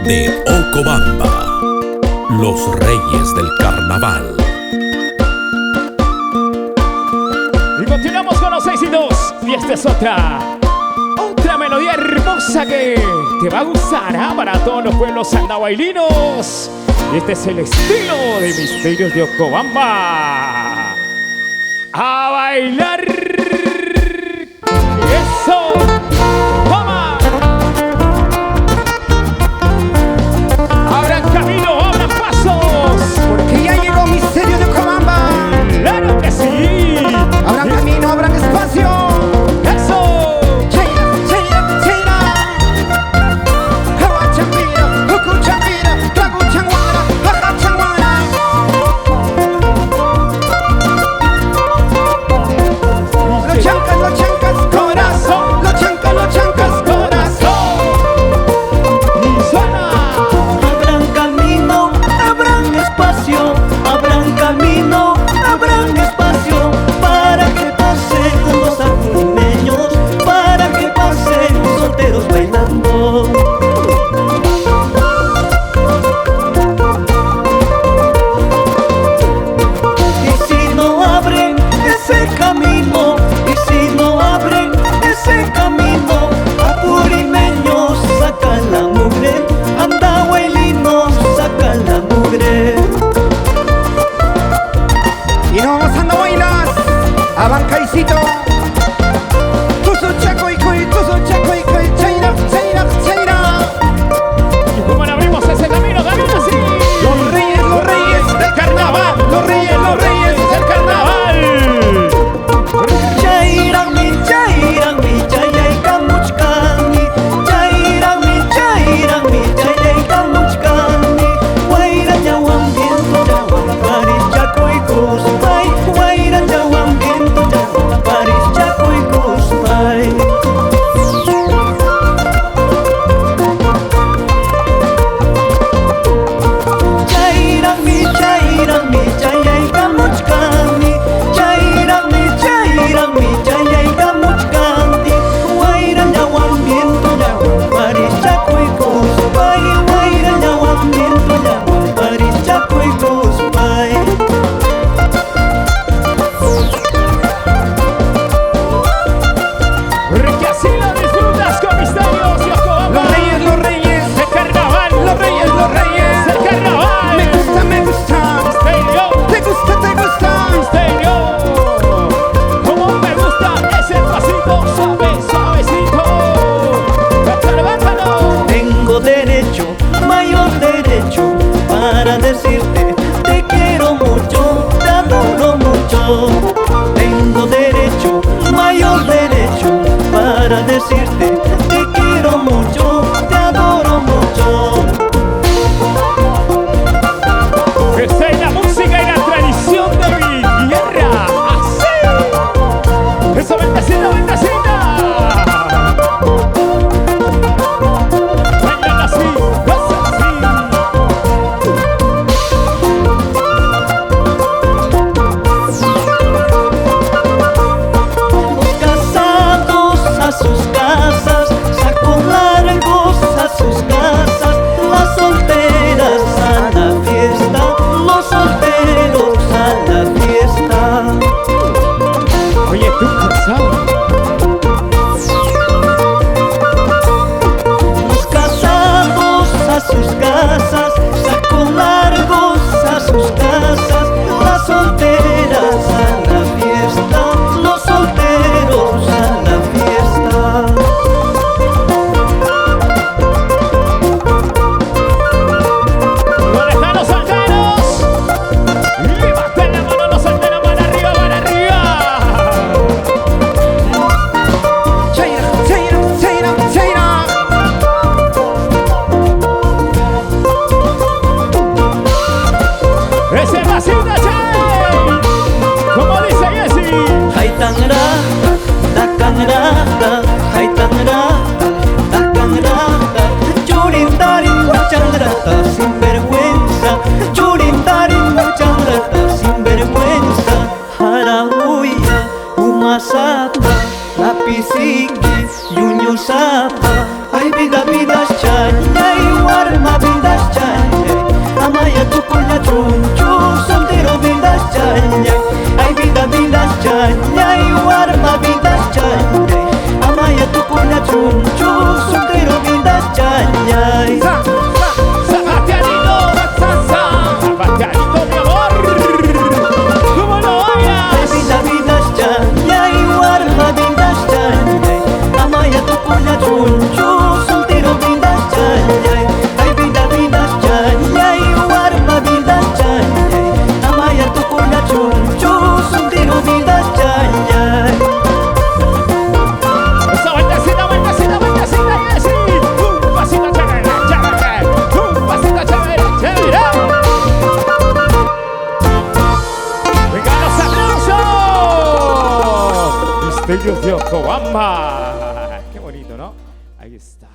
de Ocobamba, los reyes del carnaval. Y continuamos con los 6 y 2. Y esta es otra melodía hermosa que te va a gustar, ¿ah? Para todos los pueblos andahuaylinos. Y este es el estilo de Misterios de Ocobamba. ¡A bailar! ¡Eso! ¡Toma! ¡Abran camino, abran pasos! Porque ya llegó Misterio de Ocobamba. ¡Claro que sí! Abran camino, abran espacio. ¡Eso! Cheira, cheira, cheira. Hawa chambira, huku chambira, tragu changuara, jaja changuara. Los chancas, corazón. Los chancas, corazón. Y suena. Abran camino, abran espacio, abran camino, abran espacio, para que pasen los apurimeños, para que pasen los solteros bailando. Y si no abren ese camino, y si no abren ese camino, apurimeños sacan la mugre, andahuaylinos sacan la mugre. Y no vamos a bailar a Bancaicito. Tuzo chaco y coy, cheira, cheira, cheira. ¿Y cómo le abrimos ese camino? ¡También así! Los reyes del carnaval. Los reyes del carnaval. Chairami, chayay kamuchkani, chairami, chayay kamuchkani, guaira yawan viento, yawan paris, chaco y cusmay, guaira yawan viento, yawan paris, chaco y cusmay. Chairami, chayay kamuchkani, chairami, chayay kamuchkani, guaira yawan viento, yawan paris, chaco y cusmay, guaira yawan viento, yawan paris, chaco y cusmay. Porque así lo disfrutas con Misterios de Ocobamba. Los reyes de carnaval. Los reyes del carnaval. Me gusta. Misterio, Te gusta. Misterio. Como me gusta ese pasito suavecito. Bájalo. Tengo derecho, mayor derecho, para decirte te quiero mucho, te adoro mucho. Tengo derecho, mayor derecho, para decirte te quiero mucho, te adoro mucho. Esta es la música y la tradición de mi tierra. Así. Eso, ventecita. Bailan así, goza así. Los casados a sus casas, sacos largos a sus casas, las solteras a la fiesta, los solteros a la fiesta. Oye, tú cansado. Los casados a sus casas, sacos largos a sus casas, las solteras a la fiesta, los solteros a la fiesta. Los lejanos solteros. Levanten la mano, los solteros, mano arriba. Cheira. Ese pasito, Chay. Como dice Jessy. Haitangrata, takangrata, churintarin muchangrata, sin vergüenza, churintarin muchangrata, sin vergüenza. Harahuya, umasapa, lapisiqui, yuñusapa, ay vida chaya y warma. barrios de Ocobamba. Qué bonito, ¿no? Ahí está.